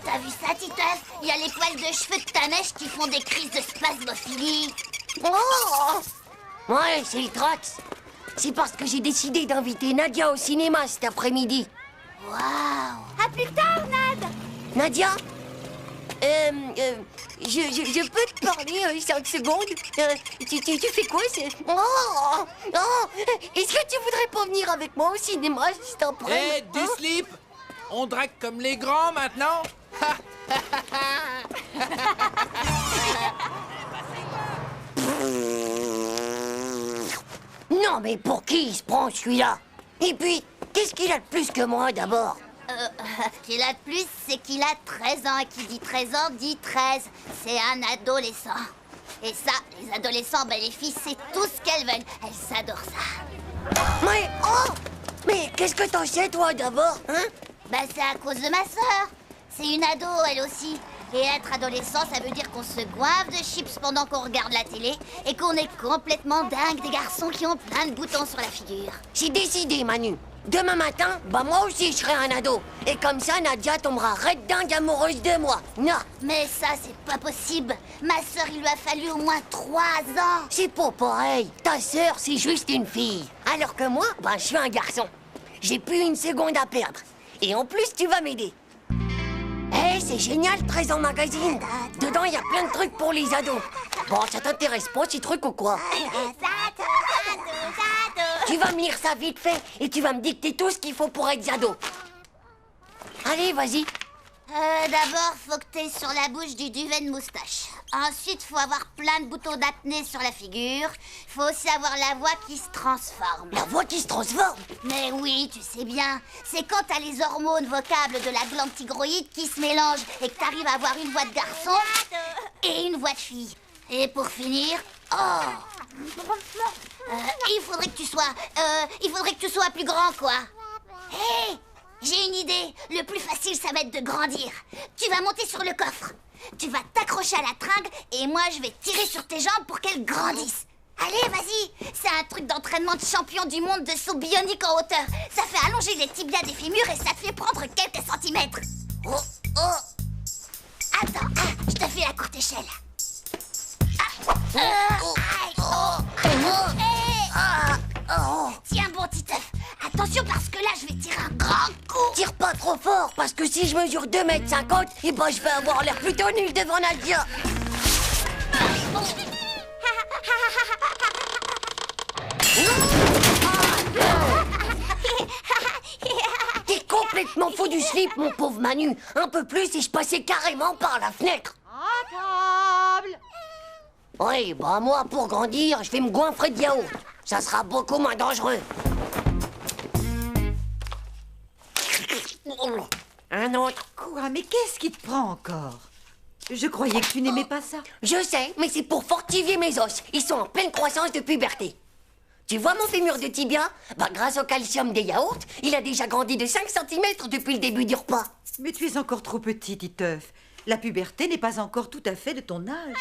t'as vu ça, Titeuf? Il y a les poils de cheveux de ta mèche qui font des crises de spasmophilie. Oh ouais, c'est le Trax. C'est parce que j'ai décidé d'inviter Nadia au cinéma cet après-midi. Waouh! À plus tard, Nad! Nadia? Je peux te parler 5 secondes? Tu fais quoi? Est-ce que tu voudrais pas venir avec moi au cinéma juste après? Hé, du slip! On drague comme les grands maintenant? Non, mais pour qui il se prend celui-là? Et puis, qu'est-ce qu'il a de plus que moi d'abord? Ce qu'il a de plus, c'est qu'il a 13 ans. Et qui dit 13 ans, dit 13. C'est un adolescent. Et ça, les adolescents, ben les filles, c'est tout ce qu'elles veulent. Elles adorent ça. Mais qu'est-ce que t'en sais, toi, d'abord, hein? Ben c'est à cause de ma sœur. C'est une ado, elle aussi. Et être adolescent, ça veut dire qu'on se goive de chips pendant qu'on regarde la télé et qu'on est complètement dingue des garçons qui ont plein de boutons sur la figure. J'ai décidé, Manu. Demain matin, moi aussi, je serai un ado. Et comme ça, Nadia tombera raide dingue amoureuse de moi. Non. Mais ça, c'est pas possible. Ma sœur, il lui a fallu au moins 3 ans. C'est pas pareil. Ta sœur, c'est juste une fille. Alors que moi, je suis un garçon. J'ai plus une seconde à perdre. Et en plus, tu vas m'aider. C'est génial, 13 ans magazine. Dedans, il y a plein de trucs pour les ados. Bon, ça t'intéresse pas, ces trucs ou quoi? Tu vas me lire ça vite fait et tu vas me dicter tout ce qu'il faut pour être ado. Allez, vas-y. D'abord, faut que t'aies sur la bouche du duvet de moustache. Ensuite, faut avoir plein de boutons d'acné sur la figure. Faut aussi avoir la voix qui se transforme. La voix qui se transforme? Mais oui, tu sais bien. C'est quand t'as les hormones vocables de la glande thyroïde qui se mélangent et que t'arrives à avoir une voix de garçon et une voix de fille. Et pour finir, il faudrait que tu sois plus grand, quoi. Hé, j'ai une idée. Le plus facile, ça va être de grandir. Tu vas monter sur le coffre. Tu vas t'accrocher à la tringle et moi, je vais tirer sur tes jambes pour qu'elles grandissent. Allez, vas-y. C'est un truc d'entraînement de champion du monde de saut bionique en hauteur. Ça fait allonger les tibias des fémurs et ça te fait prendre quelques centimètres. Attends, je te fais la courte échelle. Tiens bon, Titeuf. Attention parce que là, je vais tirer un grand coup. Tire pas trop fort, parce que si je mesure 2,50 m, je vais avoir l'air plutôt nul devant Nadia. T'es complètement fou du slip, mon pauvre Manu. Un peu plus et je passais carrément par la fenêtre. À table. Oui, moi, pour grandir, je vais me goinfrer de yaourt. Ça sera beaucoup moins dangereux. Un autre. Quoi? Mais qu'est-ce qui te prend encore? Je croyais que tu n'aimais pas ça. Je sais, mais c'est pour fortifier mes os. Ils sont en pleine croissance de puberté. Tu vois mon fémur de tibia? Grâce au calcium des yaourts, il a déjà grandi de 5 cm depuis le début du repas. Mais tu es encore trop petit, Titeuf. La puberté n'est pas encore tout à fait de ton âge.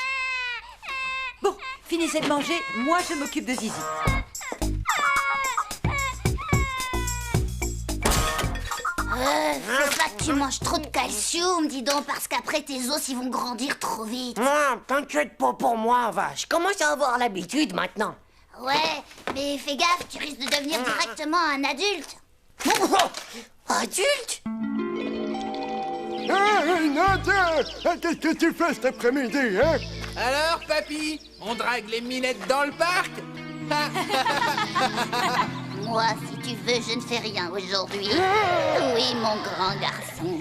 Bon, finissez de manger, moi je m'occupe de Zizi. Faut pas que tu manges trop de calcium, dis donc, parce qu'après tes os, ils vont grandir trop vite. T'inquiète pas pour moi, vache. Je commence à avoir l'habitude maintenant. Ouais, mais fais gaffe, tu risques de devenir directement un adulte. Adulte? Nadia! Qu'est-ce que tu fais cet après-midi, hein? Alors, papy, on drague les minettes dans le parc? Moi, si tu veux, je ne fais rien aujourd'hui. Oui, mon grand garçon.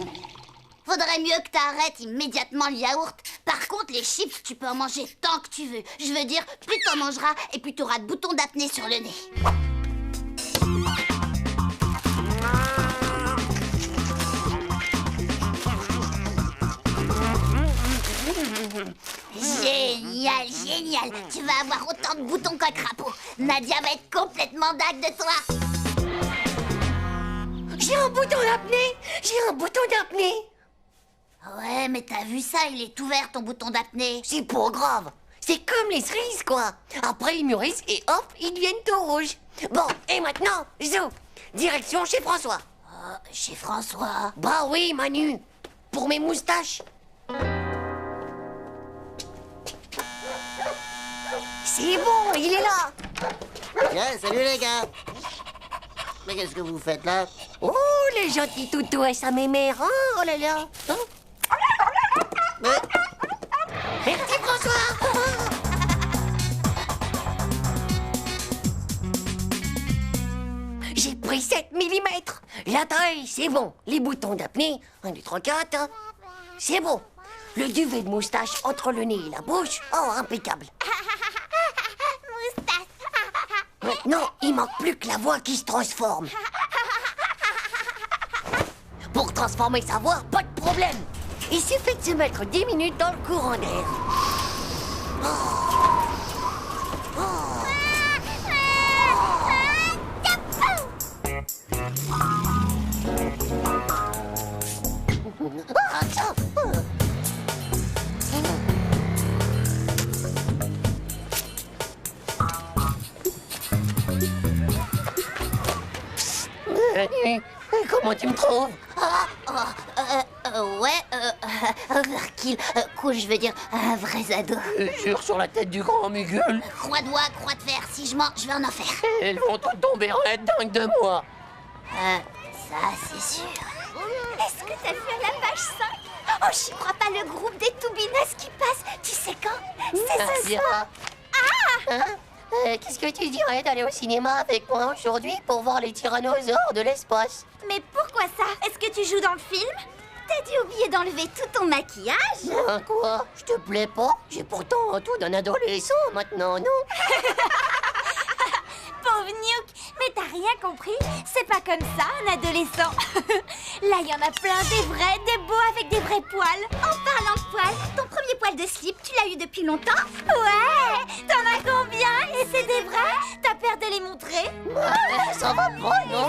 Faudrait mieux que t'arrêtes immédiatement le yaourt. Par contre, les chips, tu peux en manger tant que tu veux. Je veux dire, plus t'en mangeras et plus t'auras de boutons d'acné sur le nez. Génial, génial. Tu vas avoir autant de boutons qu'un crapaud. Nadia va être complètement dingue de toi. J'ai un bouton d'apnée! J'ai un bouton d'apnée! Ouais, mais t'as vu ça, il est ouvert ton bouton d'apnée. C'est pas grave. C'est comme les cerises, quoi. Après, ils mûrissent et hop, ils deviennent tout rouges. Bon, et maintenant, Zou, direction chez François. Chez François. Oui, Manu. pour mes moustaches. C'est bon, il est là. Salut les gars. Mais qu'est-ce que vous faites là? Oh, les gentils toutous et sa mémère. Oh là là. Hein? Merci François. J'ai pris 7 mm. La taille, c'est bon. Les boutons d'apnée, 1, 2, 3, 4. C'est bon. Le duvet de moustache entre le nez et la bouche, oh, impeccable. Moustache. Maintenant, il manque plus que la voix qui se transforme. Pour transformer sa voix, pas de problème. Il suffit de se mettre 10 minutes dans le courant d'air. Comment tu me trouves? Ouais, Overkill. Cool, je veux dire, un vrai ado. Jure sur la tête du grand Mugul. Croix de bois, croix de fer. Si je mens, je vais en enfer. Elles vont toutes tomber raides dingue de moi. Ça, c'est sûr. Est-ce que t'as vu à la page 5? Oh, j'y crois pas, le groupe des Toubinas qui passe. Tu sais quand? C'est ce soir. Hein? Qu'est-ce que tu dirais d'aller au cinéma avec moi aujourd'hui pour voir les tyrannosaures de l'espace? Mais pourquoi ça? Est-ce que tu joues dans le film? T'as dû oublier d'enlever tout ton maquillage? Hein, quoi? Je te plais pas? J'ai pourtant tout d'un adolescent maintenant, non? Pauvre Niouk, mais t'as rien compris? C'est pas comme ça, un adolescent. Là, il y en a plein, des vrais, des beaux avec des vrais poils. En parlant de poils, ton premier poil de slip, tu l'as eu depuis longtemps? Ouais! T'en as combien? Et c'est des vrais? T'as peur de les montrer? Ça va pas, non?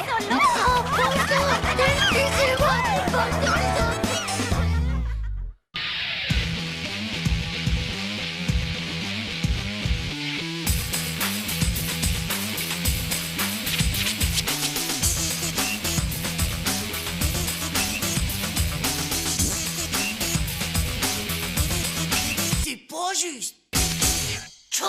C'est pas juste. Tchou.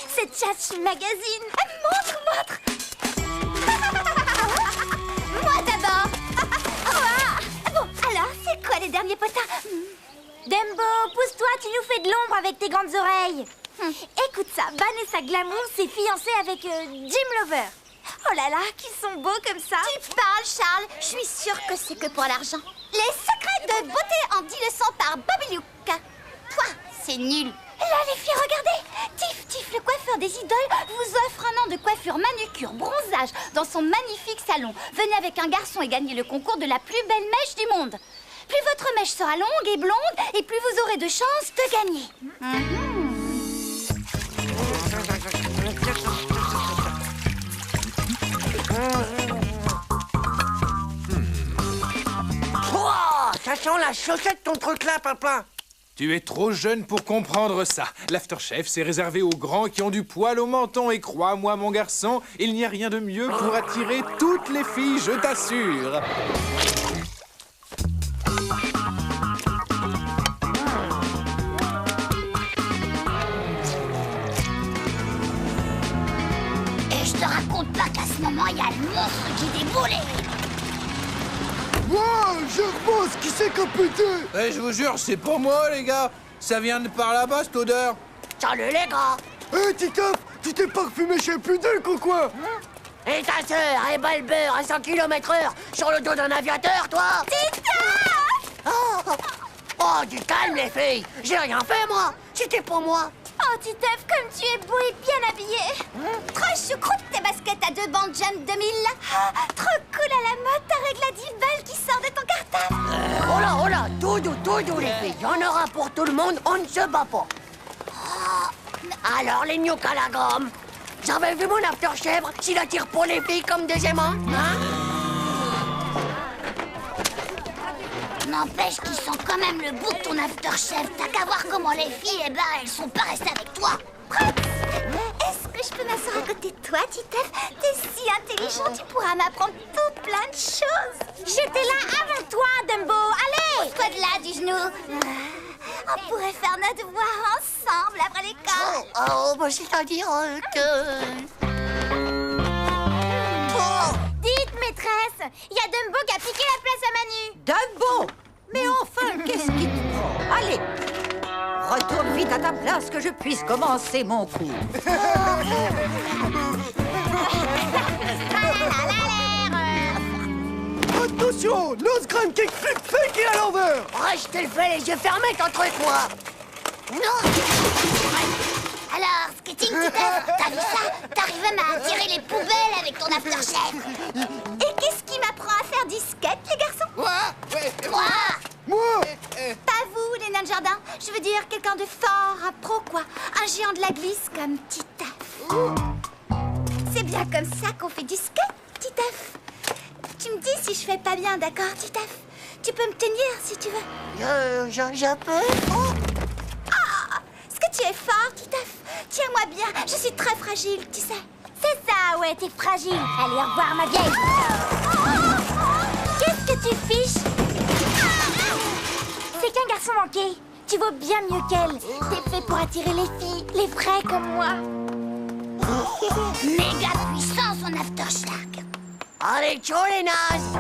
C'est Tchatch Magazine. Montre. Moi d'abord. Bon, alors, c'est quoi les derniers potins? Dembo, pousse-toi, tu nous fais de l'ombre avec tes grandes oreilles. Écoute ça, Vanessa Glamour s'est fiancée avec Jim Lover. Oh là là, qu'ils sont beaux comme ça. Tu parles, Charles. Je suis sûre que c'est que pour l'argent. Les secrets de beauté en 10 leçons par Bobby Luke. Toi, c'est nul. Là, les filles, regardez. Tiff, le coiffeur des idoles, vous offre un an de coiffure manucure, bronzage dans son magnifique salon. Venez avec un garçon et gagnez le concours de la plus belle mèche du monde. Plus votre mèche sera longue et blonde, et plus vous aurez de chances de gagner. Ça sent la chaussette ton truc là, papa. Tu es trop jeune pour comprendre ça. L'afterchef, c'est réservé aux grands qui ont du poil au menton. Et crois-moi, mon garçon, il n'y a rien de mieux pour attirer toutes les filles, je t'assure. Et je te raconte pas qu'à ce moment, il y a le monstre qui déboulait. Wow, Gervos, qui c'est qui a pété? Je vous jure, c'est pas moi, les gars. Ça vient de par là-bas, cette odeur. Salut les gars. Hé, Titeuf, tu t'es parfumé chez Puduc ou quoi? Et ta sœur, elle bat le beurre à 100 km/h sur le dos d'un aviateur, toi? Tita! Oh, du calme, les filles. J'ai rien fait, moi. C'était pour moi. Oh, Titeuf, comme tu es beau et bien habillé. Trop choucroute tes baskets à 2 bandes Jump 2000. Ah, trop cool à la mode, ta règle à 10 balles qui sort de ton cartable. Oh là, tout doux, les filles. Il y en aura pour tout le monde, on ne se bat pas. Alors, les gnocchs à la gomme, vous avez vu mon after-chèvre, s'il attire pour les filles comme des aimants, hein? N'empêche qu'ils sont quand même le bout de ton aftershave. T'as qu'à voir comment les filles, eh ben, elles sont pas restées avec toi. Est-ce que je peux m'asseoir à côté de toi, Titeuf? T'es si intelligent, tu pourras m'apprendre tout plein de choses. J'étais là avant toi, Dumbo. Allez, pousse-toi de là, du genou. On pourrait faire nos devoirs ensemble après l'école. Bah, c'est-à-dire que... Dites, maîtresse, il y a Dumbo qui a piqué la place à Manu. Dumbo! Mais enfin, qu'est-ce qui te prend? Allez, retourne vite à ta place que je puisse commencer mon cours. Attention, Nose Grand Cake Flip Fake à l'envers. Ouais, je te le fais les yeux fermés, ton truc, moi. Non. Alors, skating, Titeuf, t'as vu ça? T'arrives même à attirer les poubelles avec ton aftershave. Et qu'est-ce qui m'apprend à faire du skate, les garçons? Moi. Moi. Pas vous, les nains de jardin. Je veux dire quelqu'un de fort, un pro, quoi. Un géant de la glisse comme Titeuf. C'est bien comme ça qu'on fait du skate, Titeuf. Tu me dis si je fais pas bien, d'accord, Titeuf? Tu peux me tenir si tu veux. Je peux? Est-ce que tu es fort, Titeuf? Tiens-moi bien, je suis très fragile, tu sais. C'est ça, ouais, t'es fragile. Allez, au revoir, ma vieille. Qu'est-ce que tu fiches? C'est qu'un garçon manqué. Tu vaux bien mieux qu'elle. T'es fait pour attirer les filles, les vrais comme moi. Méga puissant, son aftershave. Allez, ciao, les nazes.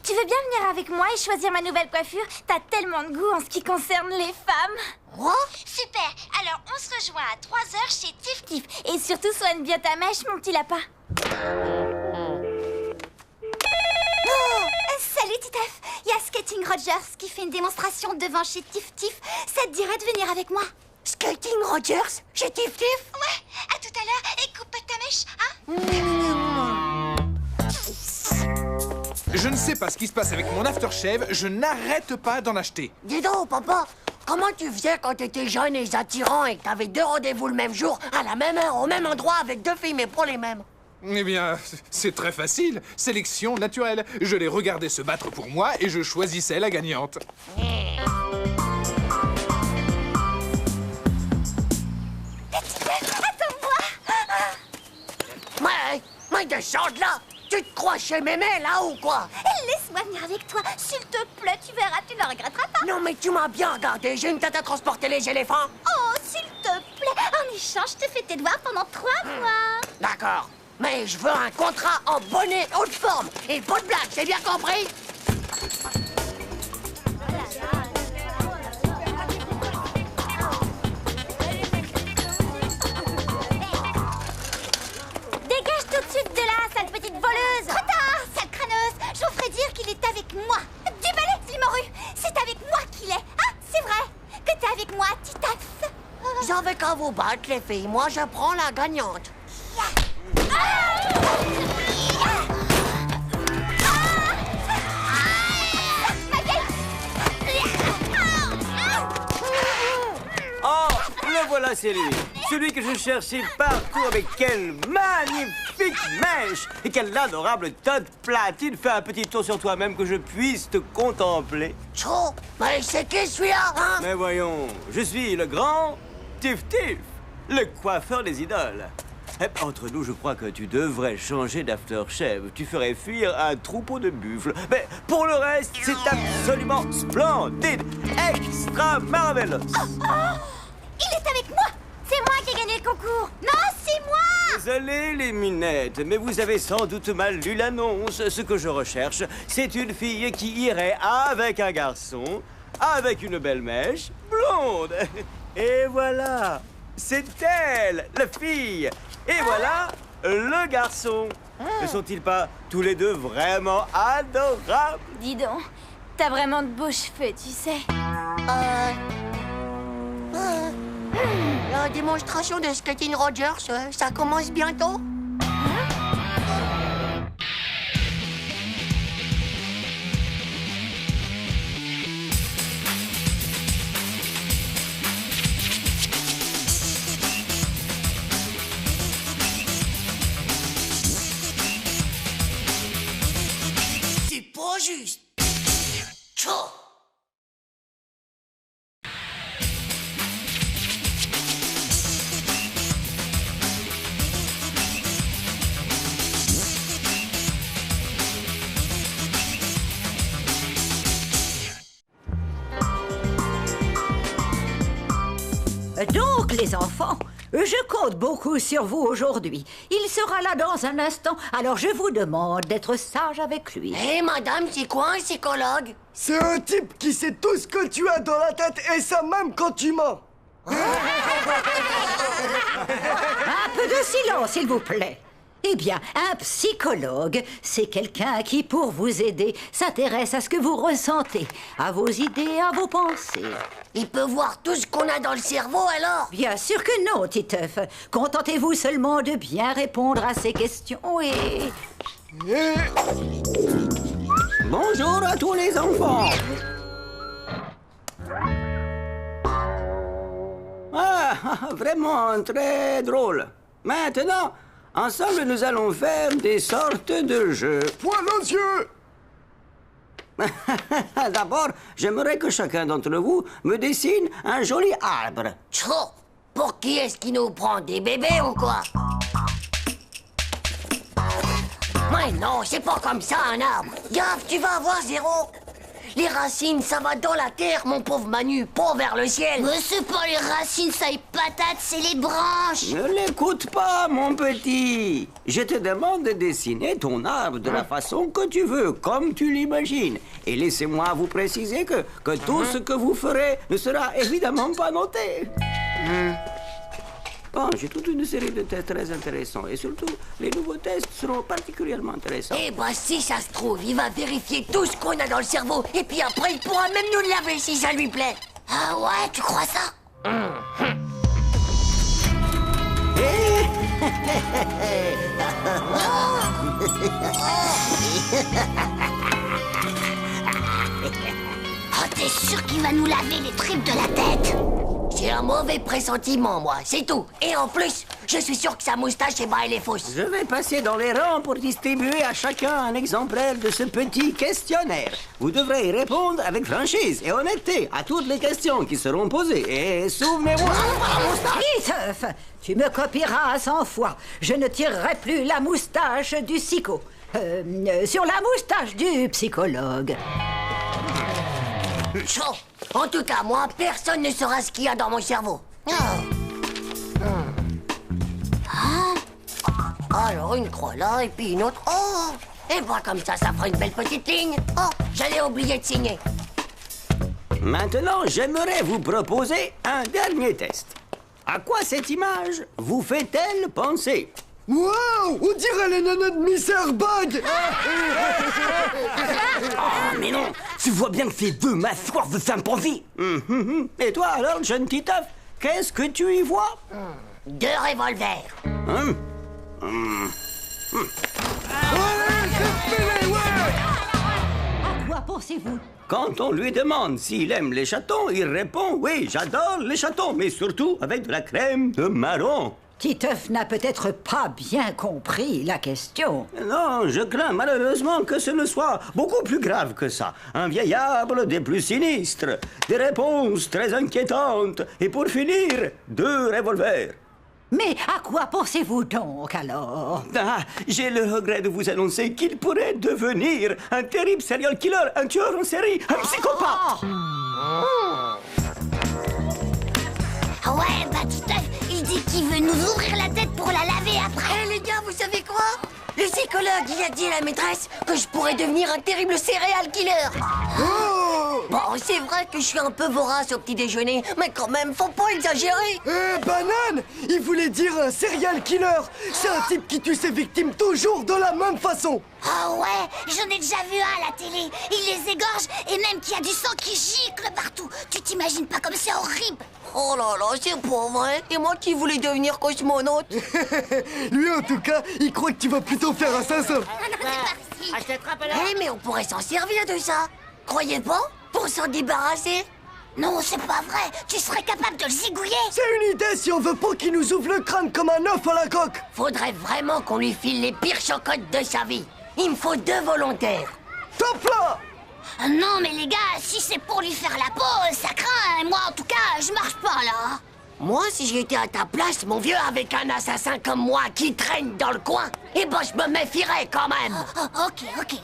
Tu veux bien venir avec moi et choisir ma nouvelle coiffure? T'as tellement de goût en ce qui concerne les femmes. Quoi? Super. Alors, on se rejoint à 3h chez Tif Tif. Et surtout, soigne bien ta mèche, mon petit lapin. Salut, Titeuf. Il y a Skating Rogers qui fait une démonstration devant chez Tif Tif. Ça te dirait de venir avec moi? Skating Rogers? Chez Tif Tif? Ouais, à tout à l'heure. Et coupe pas ta mèche, hein? Je ne sais pas ce qui se passe avec mon aftershave, je n'arrête pas d'en acheter. Dis donc, papa, comment tu faisais quand t'étais jeune et attirant et que t'avais 2 rendez-vous le même jour, à la même heure, au même endroit, avec 2 filles, mais pas les mêmes? Eh bien, c'est très facile. Sélection naturelle. Je les regardais se battre pour moi et je choisissais la gagnante. Attends-moi. Mais descends de là! Tu te crois chez Mémé, là, ou quoi? Laisse-moi venir avec toi. S'il te plaît, tu verras, tu ne regretteras pas. Non, mais tu m'as bien regardé. J'ai une tête à transporter les éléphants. Oh, s'il te plaît. En échange, je te fais tes devoirs pendant 3 mois. D'accord. Mais je veux un contrat en bonnet haute forme. Et pas de blague, c'est bien compris? Dégage tout de suite de là, sale petite voleuse. Trop tard, sale crâneuse. Je vous ferai dire qu'il est avec moi. Du balai, Limorue. C'est avec moi qu'il est. Ah, c'est vrai que t'es avec moi, Titeuf. Vous avez qu'à vous battre, les filles. Moi, je prends la gagnante. Oh, le voilà, c'est lui. Celui que je cherchais partout avec quelle magnifique mèche et quelle adorable tête platine. Fais un petit tour sur toi-même que je puisse te contempler. Tchou, mais c'est qui celui-là, hein? Mais voyons, je suis le grand Tif Tif, le coiffeur des idoles. Eh, entre nous, je crois que tu devrais changer d'aftershave. Tu ferais fuir un troupeau de buffles. Mais pour le reste, c'est absolument splendide, extra marvelous. Il est avec moi. C'est moi qui ai gagné le concours. Non, c'est moi. Désolé, les minettes, mais vous avez sans doute mal lu l'annonce. Ce que je recherche, c'est une fille qui irait avec un garçon, avec une belle mèche, blonde. Et voilà, c'est elle, la fille. Et voilà, le garçon. Ne sont-ils pas tous les deux vraiment adorables? Dis donc, t'as vraiment de beaux cheveux, tu sais. La démonstration de Skating Rogers, ça commence bientôt. C'est pas juste. Tchou. Donc, les enfants, je compte beaucoup sur vous aujourd'hui. Il sera là dans un instant, alors je vous demande d'être sage avec lui. Hé, madame, c'est quoi un psychologue? C'est un type qui sait tout ce que tu as dans la tête et ça même quand tu mens. Un peu de silence, s'il vous plaît. Eh bien, un psychologue, c'est quelqu'un qui, pour vous aider, s'intéresse à ce que vous ressentez, à vos idées, à vos pensées. Il peut voir tout ce qu'on a dans le cerveau, alors? Bien sûr que non, Titeuf. Contentez-vous seulement de bien répondre à ces questions et... Bonjour à tous les enfants. Ah, vraiment très drôle. Maintenant, ensemble, nous allons faire des sortes de jeux. Poil aux yeux. D'abord, j'aimerais que chacun d'entre vous me dessine un joli arbre. Tchou. Pour qui est-ce qui nous prend? Des bébés ou quoi? Mais non, c'est pas comme ça, un arbre. Gaffe, tu vas avoir 0. Les racines, ça va dans la terre, mon pauvre Manu, pas vers le ciel. Mais c'est pas les racines, ça y patate, c'est les branches. Ne l'écoute pas, mon petit. Je te demande de dessiner ton arbre de la façon que tu veux, comme tu l'imagines. Et laissez-moi vous préciser que tout ce que vous ferez ne sera évidemment pas noté. Bon, j'ai toute une série de tests très intéressants. Et surtout, les nouveaux tests seront particulièrement intéressants. Eh ben, si ça se trouve, il va vérifier tout ce qu'on a dans le cerveau. Et puis après, il pourra même nous le laver si ça lui plaît. Ah ouais, tu crois ça? Oh, t'es sûr qu'il va nous laver les tripes de la tête? J'ai un mauvais pressentiment, moi, c'est tout. Et en plus, je suis sûr que sa moustache, eh ben, elle est fausse. Je vais passer dans les rangs pour distribuer à chacun un exemplaire de ce petit questionnaire. Vous devrez y répondre avec franchise et honnêteté à toutes les questions qui seront posées. Et souvenez-vous... Titeuf, tu me copieras 100 fois. Je ne tirerai plus la moustache du psycho. Sur la moustache du psychologue. Chaud. En tout cas, moi, personne ne saura ce qu'il y a dans mon cerveau. Alors, une croix là, et puis une autre. Oh! Et voilà, comme ça fera une belle petite ligne. Oh, j'allais oublier de signer. Maintenant, j'aimerais vous proposer un dernier test. À quoi cette image vous fait-elle penser? Wow, on dirait les nanas de Miss Airbag. Oh, mais non, tu vois bien que ces deux mâchoires de chimpanzé. Et toi, alors, jeune Titeuf, qu'est-ce que tu y vois? 2 revolvers. À quoi pensez-vous? Quand on lui demande s'il aime les chatons, il répond « Oui, j'adore les chatons, mais surtout avec de la crème de marron. » Titeuf n'a peut-être pas bien compris la question. Non, je crains malheureusement que ce ne soit beaucoup plus grave que ça. Un vieil arbre des plus sinistres, des réponses très inquiétantes, et pour finir, 2 revolvers. Mais à quoi pensez-vous donc, alors? Ah, j'ai le regret de vous annoncer qu'il pourrait devenir un terrible serial killer, un tueur en série, un psychopathe. Ah ouais, bah Titeuf, il dit qu'il veut nous ouvrir la tête pour la laver après. Eh les gars, vous savez quoi? Le psychologue, il a dit à la maîtresse que je pourrais devenir un terrible serial killer. Oh, Bon, c'est vrai que je suis un peu vorace au petit déjeuner, mais quand même, faut pas exagérer. Banane! Il voulait dire un serial killer. C'est un type qui tue ses victimes toujours de la même façon. Ah ouais, j'en ai déjà vu un à la télé. Il les égorge et même qu'il y a du sang qui gicle partout. Tu t'imagines pas comme c'est horrible. Oh là là, c'est pas vrai. Et moi qui voulais devenir cosmonaute. Lui, en tout cas, il croit que tu vas plutôt faire assassin. Ah, je t'attrape alors. Eh, mais on pourrait s'en servir de ça. Croyez pas? Pour s'en débarrasser. Non, c'est pas vrai. Tu serais capable de le zigouiller. C'est une idée si on veut pas qu'il nous ouvre le crâne comme un œuf à la coque. Faudrait vraiment qu'on lui file les pires chocottes de sa vie. Il me faut 2 volontaires. Top là! Non, mais les gars, si c'est pour lui faire la peau, ça craint. Moi, en tout cas, je marche pas, là. Moi, si j'étais à ta place, mon vieux, avec un assassin comme moi qui traîne dans le coin, eh ben, je me méfierais quand même. Oh, ok.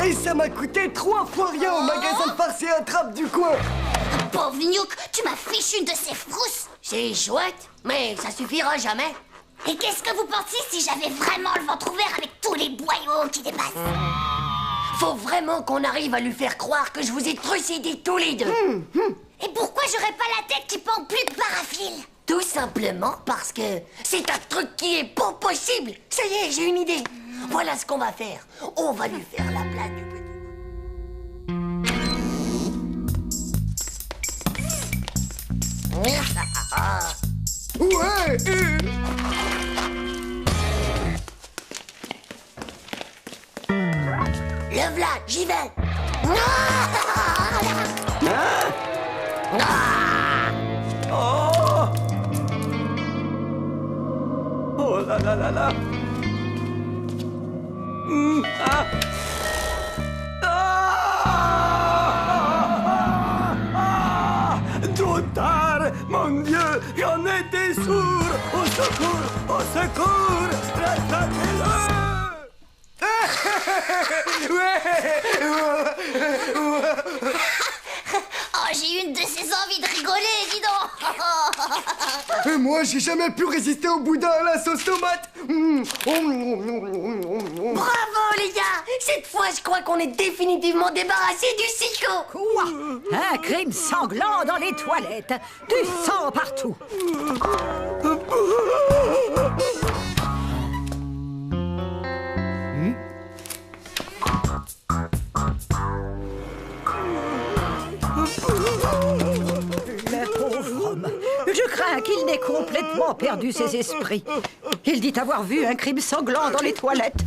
Et ça m'a coûté 3 fois rien au magasin de farce et attrape du coin. Pauvre Niouk, tu m'as fichu une de ces frousses. C'est chouette, mais ça suffira jamais. Et qu'est-ce que vous pensiez si j'avais vraiment le ventre ouvert avec tous les boyaux qui dépassent? Faut vraiment qu'on arrive à lui faire croire que je vous ai trucidés tous les deux. Et pourquoi j'aurais pas la tête qui pend plus que parafile? Tout simplement parce que c'est un truc qui est pas possible. Ça y est, j'ai une idée. Voilà ce qu'on va faire. On va lui faire la blague du petit. Ouais! Le v'là, j'y vais. Oh! Oh là là là là! Ah! Ah! Trop tard! Mon Dieu! J'en étais sourd! Au secours! Au secours! Rattrapez-le! Oh, j'ai une de ces envies de rigoler, dis donc. Et moi, j'ai jamais pu résister au boudin à la sauce tomate. Bravo, les gars. Cette fois, je crois qu'on est définitivement débarrassé du psycho. Quoi? Un crime sanglant dans les toilettes. Du sang partout. Le pauvre homme. Je crains qu'il n'ait complètement perdu ses esprits. Il dit avoir vu un crime sanglant dans les toilettes.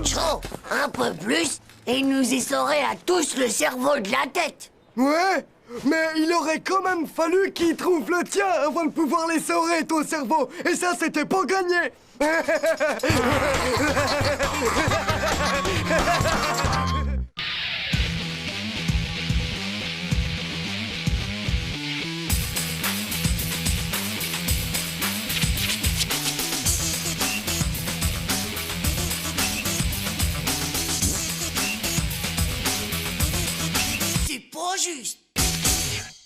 Chaud, un peu plus, et il nous essorait à tous le cerveau de la tête. Ouais, mais il aurait quand même fallu qu'il trouve le tien avant de pouvoir l'essorer, ton cerveau. Et ça, c'était pas gagné. C'est pas juste.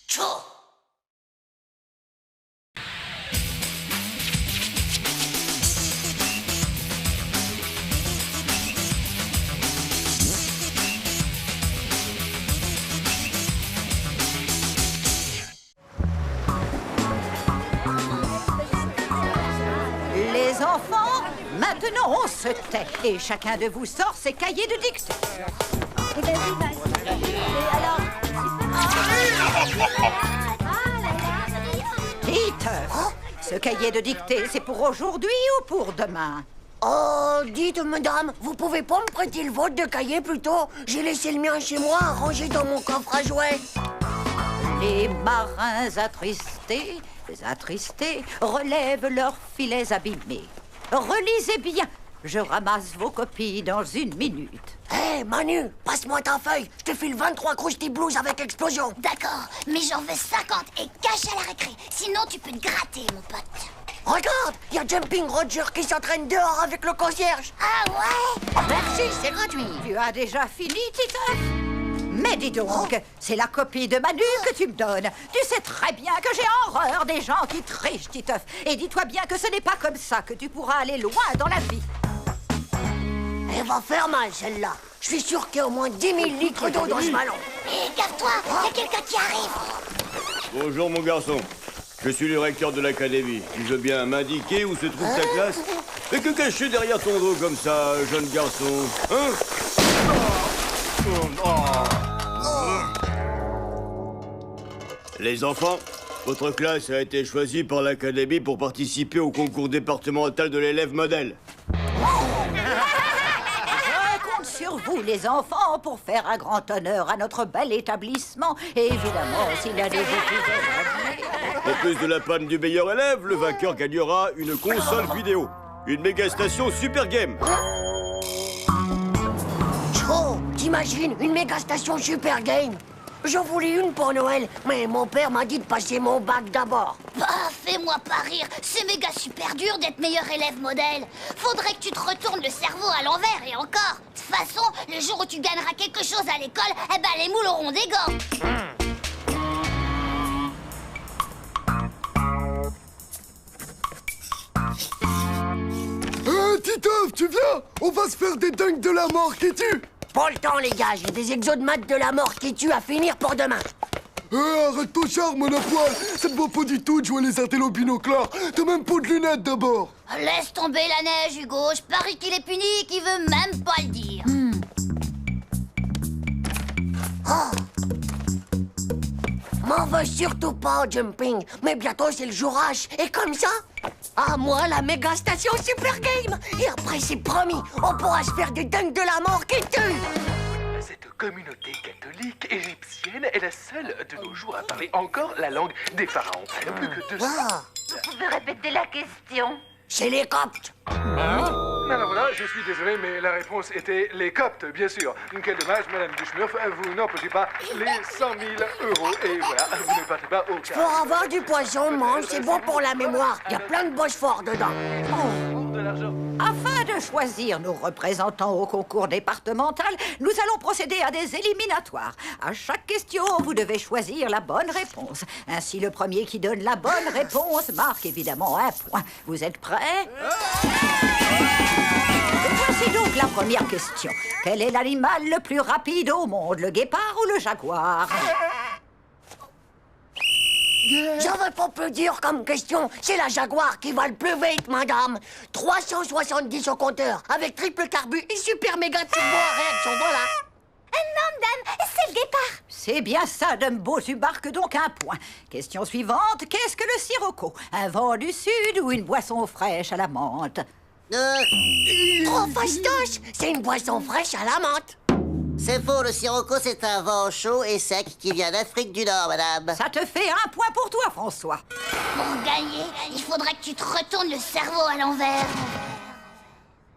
Chaud. Les enfants, maintenant on se tait. Et chacun de vous sort ses cahiers de dictée. Peter, ce cahier de dictée, c'est pour aujourd'hui ou pour demain? Oh, dites, madame, vous pouvez pas me prêter le vôtre de cahier plutôt? J'ai laissé le mien chez moi, rangé dans mon coffre à jouets. Les marins attristés, relèvent leurs filets abîmés. Relisez bien, je ramasse vos copies dans 1 minute. Hé, Manu, passe-moi ta feuille. Je te file 23 Krusty Blues avec explosion. D'accord, mais j'en veux 50 et cache à la récré. Sinon, tu peux te gratter, mon pote. Regarde, il y a Jumping Roger qui s'entraîne dehors avec le concierge. Ah ouais? Merci, c'est gratuit. Tu as déjà fini, Titeuf? Mais dis donc, c'est la copie de Manu que tu me donnes. Tu sais très bien que j'ai horreur des gens qui trichent, Titeuf. Et dis-toi bien que ce n'est pas comme ça que tu pourras aller loin dans la vie. Elle va faire mal, celle-là. Je suis sûr qu'il y a au moins 10 000 litres d'eau dans ce ballon. Hé, gaffe-toi, il y a quelqu'un qui arrive. Bonjour, mon garçon. Je suis le recteur de l'académie. Tu veux bien m'indiquer où se trouve ta classe? Et que caches-tu derrière ton dos comme ça, jeune garçon? Hein? Les enfants, votre classe a été choisie par l'académie pour participer au concours départemental de l'élève modèle. Je compte sur vous, les enfants, pour faire un grand honneur à notre bel établissement. Et évidemment, s'il y a des études... En plus de la panne du meilleur élève, le vainqueur gagnera une console vidéo. Une méga station Super Game. Oh, t'imagines, une méga station Super Game? J'en voulais une pour Noël, mais mon père m'a dit de passer mon bac d'abord. Bah, fais-moi pas rire. C'est méga super dur d'être meilleur élève modèle. Faudrait que tu te retournes le cerveau à l'envers et encore. De toute façon, le jour où tu gagneras quelque chose à l'école, eh ben les moules auront des gants. Titeuf, tu viens? On va se faire des dunks de la mort qui tue. Pas le temps, les gars, j'ai des exos de maths de la mort qui tuent à finir pour demain. Arrête ton charme, mon poil. Ça ne vaut pas du tout de jouer les intellos binoclars. T'as même pas de lunettes d'abord. Laisse tomber la neige, Hugo. Je parie qu'il est puni et qu'il veut même pas le dire. M'en veux surtout pas au jumping, mais bientôt c'est le jour H. Et comme ça, à moi la méga station Super Game. Et après c'est promis, on pourra se faire des dunks de la mort qui tuent. Cette communauté catholique égyptienne est la seule de nos jours à parler encore la langue des pharaons. Plus que 200... Vous pouvez répéter la question? C'est les Coptes. Alors voilà, je suis désolé, mais la réponse était les Coptes, bien sûr. Quel dommage, Madame Duchmurf, vous n'empochez pas les 100 000 €. Et voilà, vous ne partez pas au cas. Pour avoir du poisson, mange, c'est bon pour la mémoire. Il y a plein de Bosphore dedans. De l'argent. Afin de choisir nos représentants au concours départemental, nous allons procéder à des éliminatoires. À chaque question, vous devez choisir la bonne réponse. Ainsi, le premier qui donne la bonne réponse marque évidemment un point. Vous êtes prêts? Et voici donc la première question. Quel est l'animal le plus rapide au monde, le guépard ou le jaguar? J'en veux pas plus dur comme question. C'est la Jaguar qui va le plus vite, madame. 370 au compteur, avec triple carbu et super méga turbo à réaction, voilà. Non, madame, c'est le guépard. C'est bien ça, Dumbo, tu marques donc un point. Question suivante, qu'est-ce que le sirocco? Un vent du sud ou une boisson fraîche à la menthe? Oh, fastoche, c'est une boisson fraîche à la menthe. C'est faux, le sirocco, c'est un vent chaud et sec qui vient d'Afrique du Nord, madame. Ça te fait un point pour toi, François. Pour gagner, il faudrait que tu te retournes le cerveau à l'envers.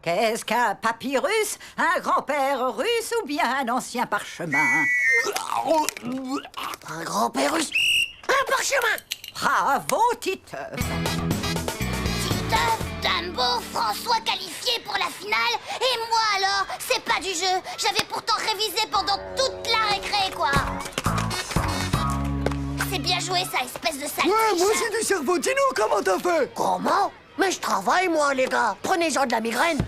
Qu'est-ce qu'un papyrus? Un grand-père russe ou bien un ancien parchemin? Un grand-père russe, un parchemin. Bravo, Titeuf. Titeuf, Dumbo, François qualifié pour la finale. Et moi alors, c'est pas du jeu. J'avais pourtant révisé pendant toute la récré, quoi. C'est bien joué, ça, espèce de sale. Ouais, moi aussi du cerveau. Dis-nous comment t'as fait. Comment? Mais je travaille, moi, les gars. Prenez-en de la migraine.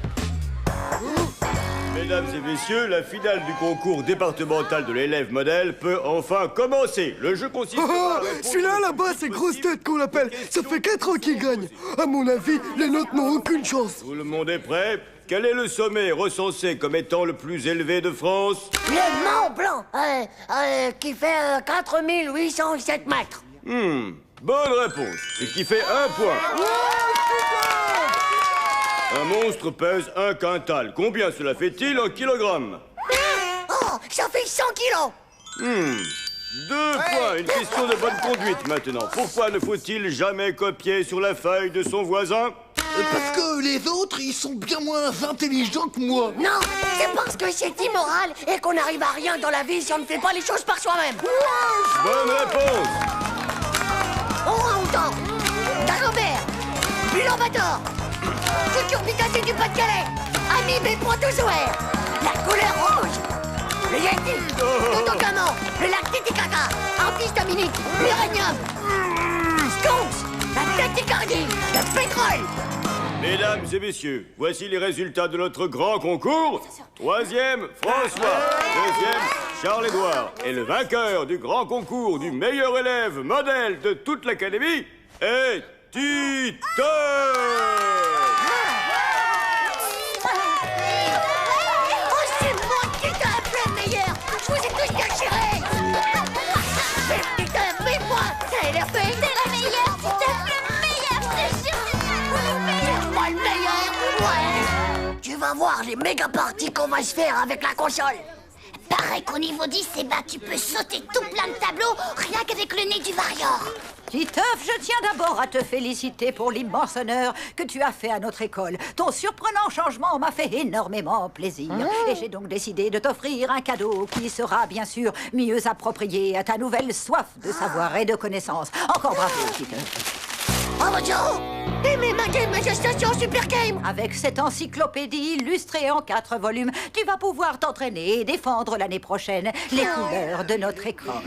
Mesdames et messieurs, la finale du concours départemental de l'élève modèle peut enfin commencer. Le jeu consiste à répondre Celui-là, là-bas, c'est grosse tête qu'on l'appelle. Ça fait 4 ans qu'il gagne. À mon avis, les nôtres n'ont aucune chance. Tout le monde est prêt? Quel est le sommet recensé comme étant le plus élevé de France? Le Mont Blanc, qui fait 4807 mètres. Bonne réponse. Ce qui fait un point. Un monstre pèse 1 quintal. Combien cela fait-il en kilogrammes? Oh, ça fait 100 kilos. 2 points. Une question de bonne conduite maintenant. Pourquoi ne faut-il jamais copier sur la feuille de son voisin? Parce que les autres, ils sont bien moins intelligents que moi. Non, c'est parce que c'est immoral et qu'on n'arrive à rien dans la vie si on ne fait pas les choses par soi-même. Bonne réponse. Orang-outan, Dagobert, Bulan-Bator, Cucurbitacée du Pas-de-Calais, Ami des Protozoaires, la couleur rouge. le Yeti, Totocaman, le lac Titicaca, antihistaminique, l'uranium, Stonks, la tachycardie, le pétrole. Mesdames et messieurs, voici les résultats de notre grand concours. Troisième, François. Deuxième, Charles-Édouard. Et le vainqueur du grand concours du meilleur élève modèle de toute l'académie est Titeuf. Oh, c'est moi qui t'ai appelé meilleur. Je vous ai tous déchirés. Mais Titeuf, mais moi, ça a l'air fait. T'es le meilleur, Titeuf, le meilleur, je te jure, c'est le meilleur. Moi le meilleur, ouais. Tu vas voir les méga parties qu'on va se faire avec la console. Pareil qu'au niveau 10, eh ben, tu peux sauter tout plein de tableaux, rien qu'avec le nez du Warrior. Titeuf, je tiens d'abord à te féliciter pour l'immense honneur que tu as fait à notre école. Ton surprenant changement m'a fait énormément plaisir. Et j'ai donc décidé de t'offrir un cadeau qui sera bien sûr mieux approprié à ta nouvelle soif de savoir et de connaissance. Encore bravo, Titeuf. Bravo, Joe. Et mes manifestations Super Game. Avec cette encyclopédie illustrée en 4 volumes, tu vas pouvoir t'entraîner et défendre l'année prochaine les couleurs de notre école.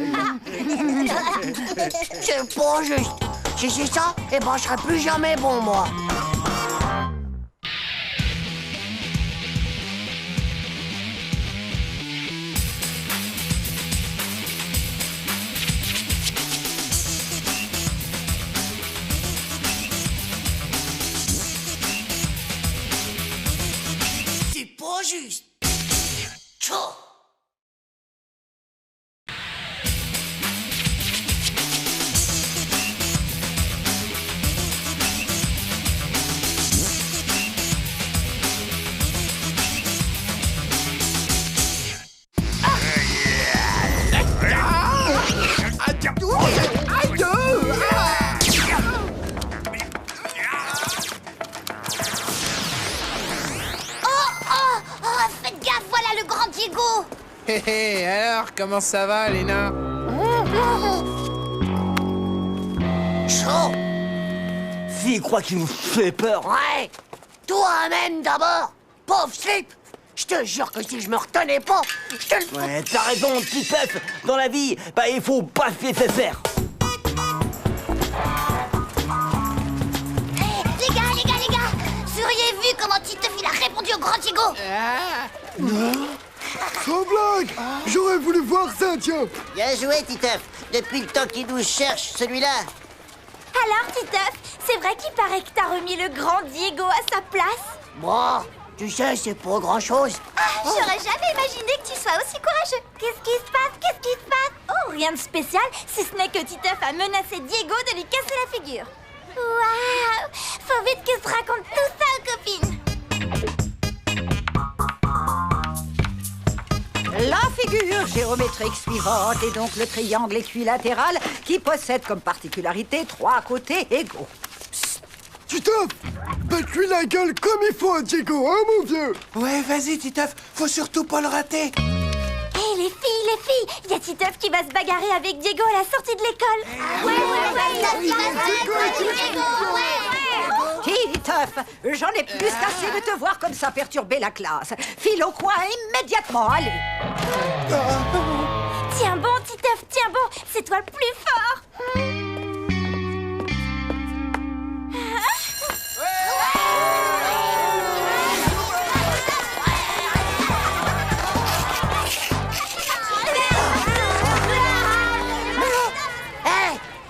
C'est pas juste. Si c'est ça, eh ben je serai plus jamais bon, moi. C'est pas juste. Tchou. Faites gaffe, voilà le grand Diego. Hé hé, alors, comment ça va, Léna? Chaud. Fille, crois qu'il vous fait peur. Ouais. Toi-même d'abord. Pauvre slip. Je te jure que si je me retenais pas, je te le... Ouais, t'as raison, petit Titeuf. Dans la vie, bah, il faut pas se laisser faire. Les gars, vous auriez vu comment Titeuf il a répondu au grand Diego. Sans blague. J'aurais voulu voir ça, tiens. Bien joué, Titeuf. Depuis le temps qu'il nous cherche, celui-là. Alors, Titeuf, c'est vrai qu'il paraît que t'as remis le grand Diego à sa place? Bon, tu sais, c'est pas grand-chose. Ah, j'aurais jamais imaginé que tu sois aussi courageux. Qu'est-ce qui se passe? Qu'est-ce qui se passe? Oh, rien de spécial, si ce n'est que Titeuf a menacé Diego de lui casser la figure. Waouh! Faut vite que je raconte tout ça aux copines. La figure géométrique suivante est donc le triangle équilatéral qui possède comme particularité 3 côtés égaux. Titeuf, bats-lui la gueule comme il faut à Diego, hein, mon vieux? Ouais, vas-y, Titeuf, faut surtout pas le rater. Hé, les filles, y a Titeuf qui va se bagarrer avec Diego à la sortie de l'école. Titeuf, j'en ai plus qu'assez de te voir comme ça perturber la classe. File au coin immédiatement, allez. Tiens bon, Titeuf, tiens bon, c'est toi le plus fort.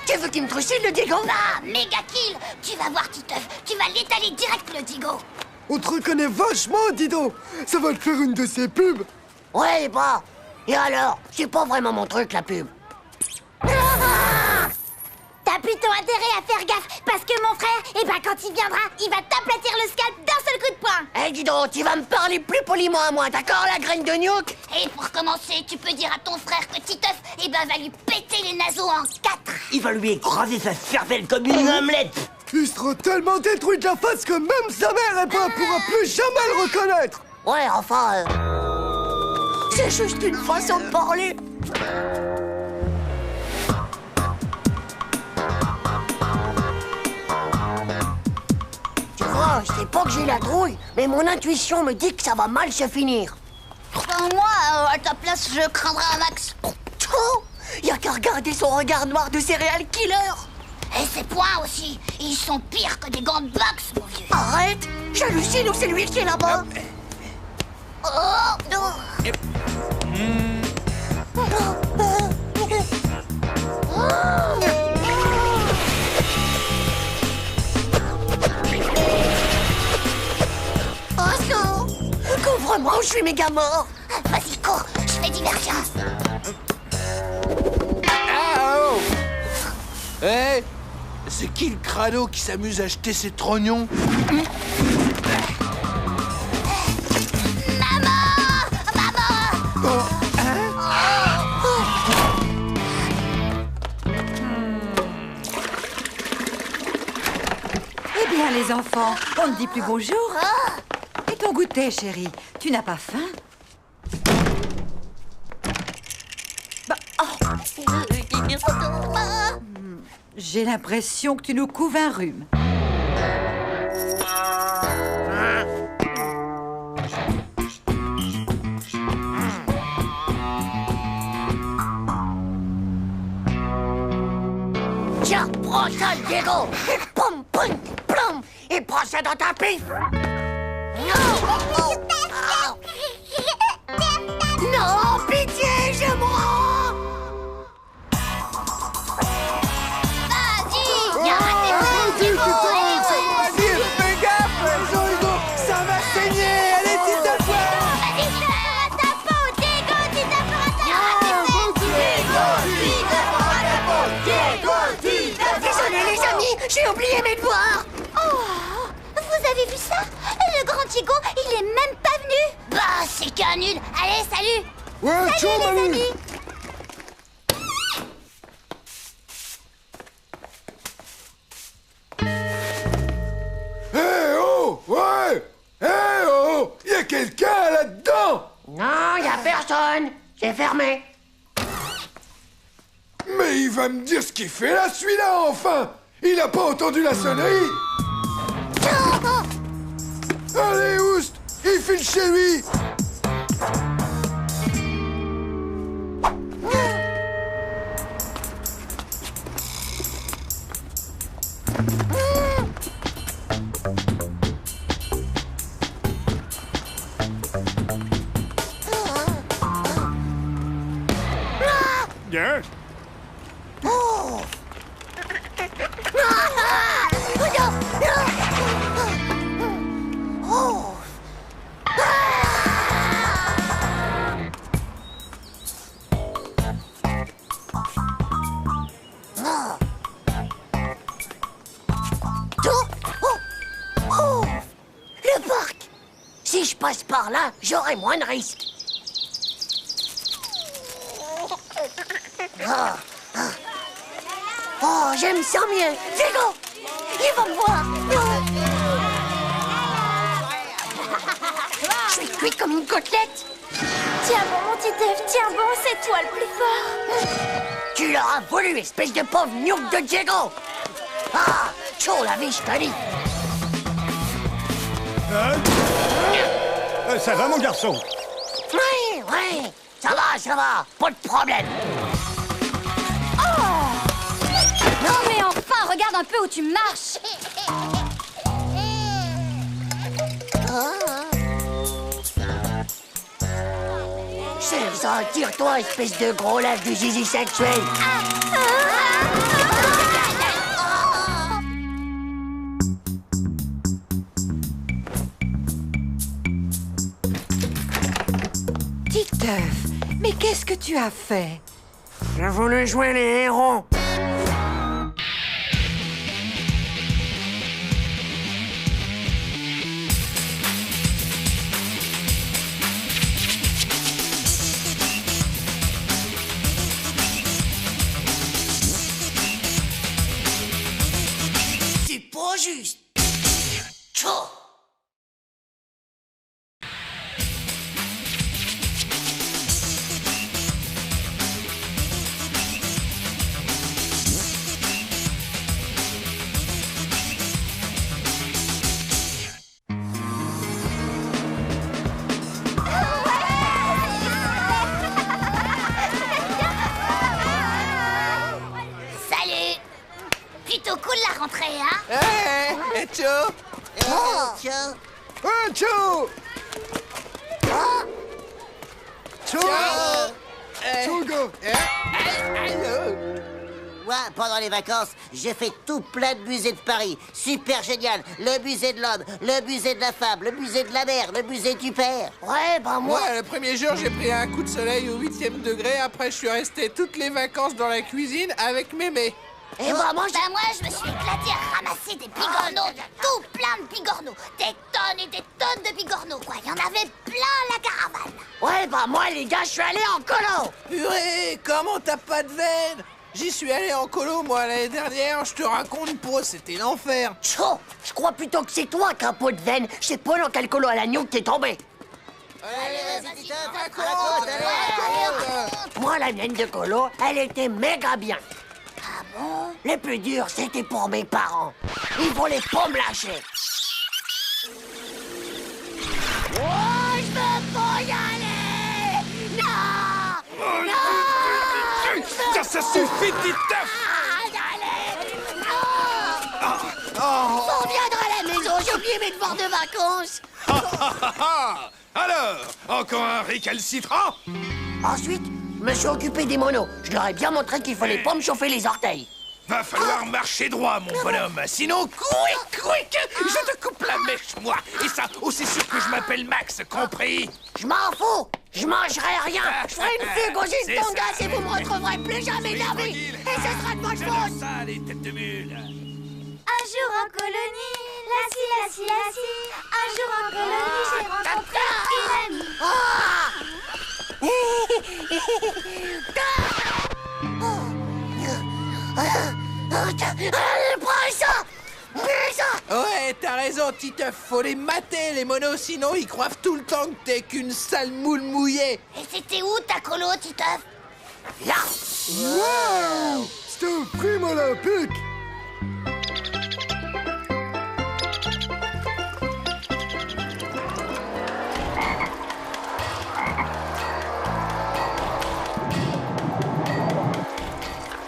Tu veux qu'il me trucide le Diego? Ah, méga kill. Tu vas voir, Titeuf, tu vas l'étaler direct le Diego. On te reconnaît vachement, dis donc. Ça va te faire une de ces pubs. Ouais, bah. Et alors? C'est pas vraiment mon truc, la pub. T'as plutôt intérêt à faire gaffe, parce que mon frère, eh ben quand il viendra, il va t'aplatir le scalp d'un seul coup de poing. Eh, dis donc, tu vas me parler plus poliment à moi, d'accord, la graine de nuque? Et pour commencer, tu peux dire à ton frère que Titeuf, eh ben, va lui péter les naseaux en 4. Il va lui écraser sa cervelle comme une omelette. Il sera tellement détruit de la face que même sa mère, elle ne pourra plus jamais le reconnaître. Ouais, enfin... c'est juste une façon de parler. Tu vois, je sais pas que j'ai la trouille, mais mon intuition me dit que ça va mal se finir. Bon, Moi, à ta place, je craindrais un max. Oh, y a qu'à regarder son regard noir de serial killer. Et ses poings aussi, ils sont pires que des gants de boxe, mon vieux. Arrête, j'hallucine ou c'est lui qui est là-bas. Oh, Couvre-moi ou je suis méga mort. Vas-y, cours, je fais diversion. Ah, oh. Eh, c'est qui le crado qui s'amuse à jeter ses trognons? Eh bien, les enfants, on ne dit plus bonjour. Et ton goûter, chérie, tu n'as pas faim? J'ai l'impression que tu nous couves un rhume. Tiens, prends ça, Diego. Et poum, poum, plom. Et prends ça dans ta pif. Non, pitié, je mens. Vas-y, fais gaffe, Hugo, ça va saigner. Allez, tire-toi. Désolé, les amis, j'ai oublié mes devoirs. Oh, vous avez vu ça? Le grand Diego, il est même pas venu. Bah, c'est qu'un nul. Allez, salut. Ouais, ciao, Salut, les Manu. amis. Eh oh! Ouais! Eh oh! Y a quelqu'un là-dedans! Non, y a personne. C'est fermé. Mais il va me dire ce qu'il fait là, celui-là, enfin! Il a pas entendu la sonnerie! Allez, Oust! Il file chez lui! Bien. Le parc. Si je passe par là, j'aurai moins de risques. Oh, je me sens mieux. Diego, il va me voir. Je suis cuite comme une côtelette. Tiens bon, mon petit œuf, tiens bon, c'est toi le plus fort. Tu l'auras voulu, espèce de pauvre gnouk de Diego. Ah, chaud la vie, je te dis. Ça va, mon garçon? Oui, ça va, pas de problème. Non mais enfin, regarde un peu où tu marches. C'est ça, tire-toi, espèce de gros lâche de zizi sexuel. Petit œuf, mais qu'est-ce que tu as fait? J'ai voulu jouer les héros. C'est pas juste. Tchou. Tcho. Tiens. Tcho! Tcho! Tchogo! Moi, pendant les vacances, j'ai fait tout plein de musées de Paris. Super génial. Le musée de l'homme, le musée de la femme, le musée de la mère, le musée du père. Ouais, bah moi... Moi, le premier jour, j'ai pris un coup de soleil au 8e degré. Après, je suis resté toutes les vacances dans la cuisine avec mémé. Et bah moi, Bah moi, je me suis éclatée à ramasser des bigorneaux, tout plein de bigorneaux. Des tonnes et des tonnes de bigorneaux, quoi. Il y en avait plein la caravane. Ouais, bah moi, les gars, je suis allé en colo. Purée, comment t'as pas de veine? J'y suis allé en colo, moi, l'année dernière. Je te raconte pas, c'était l'enfer. Tcho, je crois plutôt que c'est toi qui as un pot de veine. Je sais pas dans quel colo à l'agneau que t'es tombé. Allez, vas-y, Titoff, raconte, allez. Moi, la mienne de colo, elle était méga bien. Ah bon? Le plus dur, c'était pour mes parents. Ils voulaient pas me lâcher. Oh, je veux pas y aller! Non! Non! Ça suffit, Titeuf! On reviendra à la maison, j'ai oublié mes devoirs de vacances. Alors, encore un récalcitrant? Ensuite, je me suis occupé des monos. Je leur ai bien montré qu'il fallait pas me chauffer les orteils. Va falloir marcher droit, mon bonhomme. Sinon, quick, je te coupe la mèche, moi. Et ça, aussi sûr que je m'appelle Max, compris? Je m'en fous. Je mangerai rien. Je ferai une fugue aux C'est jus de ça. tongas et vous me retrouverez plus jamais de la vie. tranquille. Et ce sera de votre faute. Ça, les têtes de mule. Un jour en colonie, la-ci. Un jour en colonie, j'ai rencontré une amie. Prends ça. Ouais, t'as raison, Titeuf. Faut les mater, les monos, sinon ils croient tout le temps que t'es qu'une sale moule mouillée. Et c'était où ta colo, Titeuf? Là. Wow! C'est un prime olympique!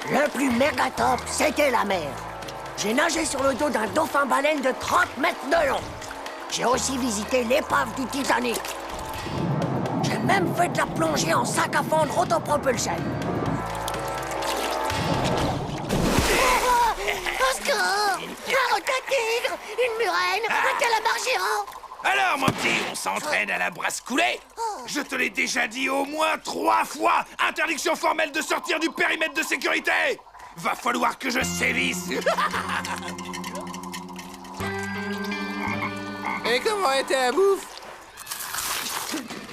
Le plus méga top, c'était la mer. J'ai nagé sur le dos d'un dauphin-baleine de 30 mètres de long. J'ai aussi visité l'épave du Titanic. J'ai même fait de la plongée en sac à fondre autopropulsé. Un score, un requin-tigre, une murène, un calamar géant. Alors, mon petit, on s'entraîne à la brasse-coulée? Je te l'ai déjà dit au moins 3 fois. Interdiction formelle de sortir du périmètre de sécurité. Va falloir que je sévisse. Et comment était la bouffe?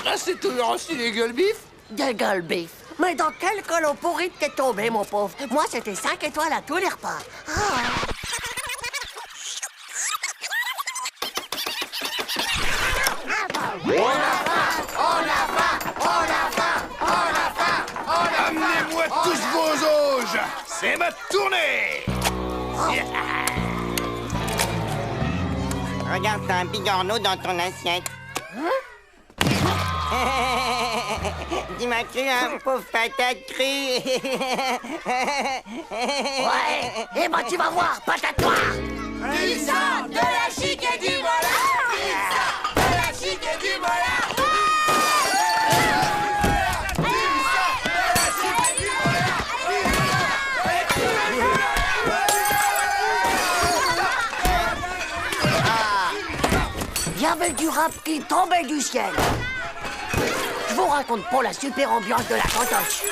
Ah, c'est toujours aussi les gueules bif? Des gueules bif. Mais dans quel colo pourri t'es tombé, mon pauvre? Moi, c'était 5 étoiles à tous les repas. Amenez-moi tous vos auges. C'est ma tournée. Regarde, t'as un bigorneau dans ton assiette. Tu m'as cru un pauvre patate crue. Ouais, eh ben tu vas voir, patate noire. Il sort de la chic et du mola. Il sort de la chic et du mola. Il y avait du rap qui tombait du ciel. Je vous raconte pas la super ambiance de la cantoche.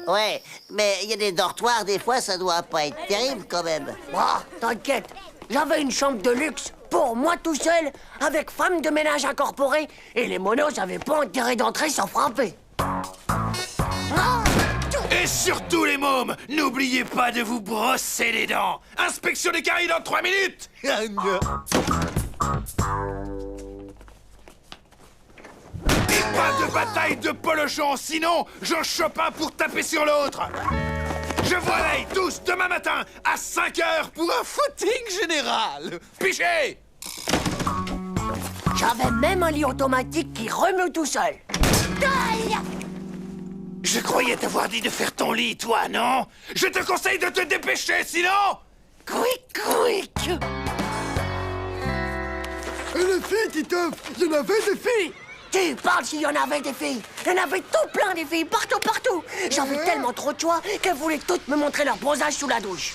Ouais, mais il y a des dortoirs, des fois, ça doit pas être terrible quand même. Bah, t'inquiète, j'avais une chambre de luxe pour moi tout seul, avec femme de ménage incorporée, et les monos n'avaient pas intérêt d'entrer sans frapper. Et surtout, les mômes, n'oubliez pas de vous brosser les dents. Inspection des caries dans 3 minutes. Et pas de bataille de polochon, sinon j'en chope un pour taper sur l'autre. Je vous réveille tous demain matin à 5 h pour un footing général. Pichez! Je J'avais même un lit automatique qui remue tout seul. Je croyais t'avoir dit de faire ton lit, toi, non? Je te conseille de te dépêcher, sinon... Quick, quick. Et les filles, Titeuf, il y en avait des filles. Tu parles s'il y en avait des filles. Il y en avait tout plein des filles, partout, partout. J'avais tellement trop de choix qu'elles voulaient toutes me montrer leur bronzage sous la douche.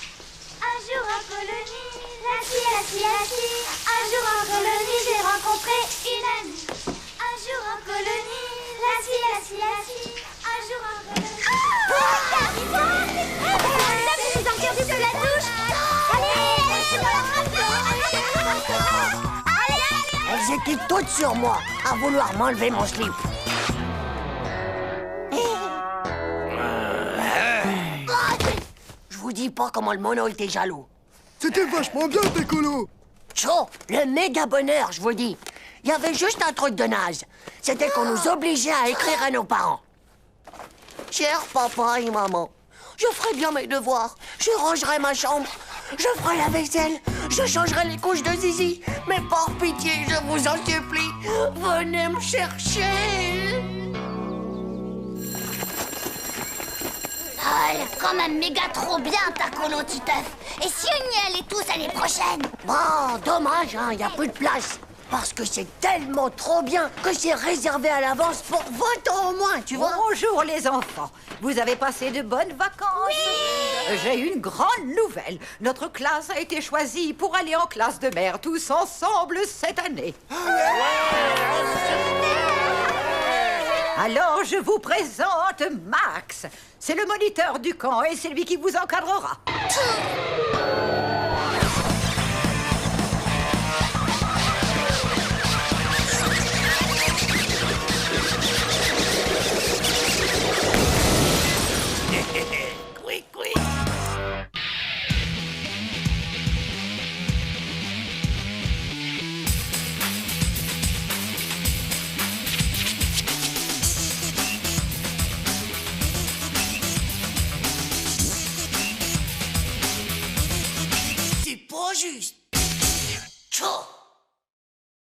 Un jour en colonie, la fille. Un jour en colonie, j'ai rencontré une amie. Un jour en colonie, la fille. Un jour en colonie. Je suis interdite de la douche. Elles étaient toutes sur moi, à vouloir m'enlever mon slip. Je vous dis pas comment le mono était jaloux. C'était vachement bien, tes colos. Tcho, le méga bonheur, je vous dis. Il y avait juste un truc de naze. C'était qu'on nous obligeait à écrire à nos parents. Cher papa et maman, je ferai bien mes devoirs. Je rangerai ma chambre. Je ferai la vaisselle. Je changerai les couches de Zizi. Mais par pitié, je vous en supplie, venez me chercher. Ah, elle est quand même méga trop bien, ta colo, Titeuf. Et si on y allait tous l'année prochaine? Bon, dommage, hein, y a plus de place. Parce que c'est tellement trop bien que c'est réservé à l'avance pour 20 ans au moins, tu vois. Bonjour les enfants. Vous avez passé de bonnes vacances? Oui. J'ai une grande nouvelle. Notre classe a été choisie pour aller en classe de mer tous ensemble cette année. Alors, je vous présente Max. C'est le moniteur du camp et c'est lui qui vous encadrera. Quick. C'est pas juste.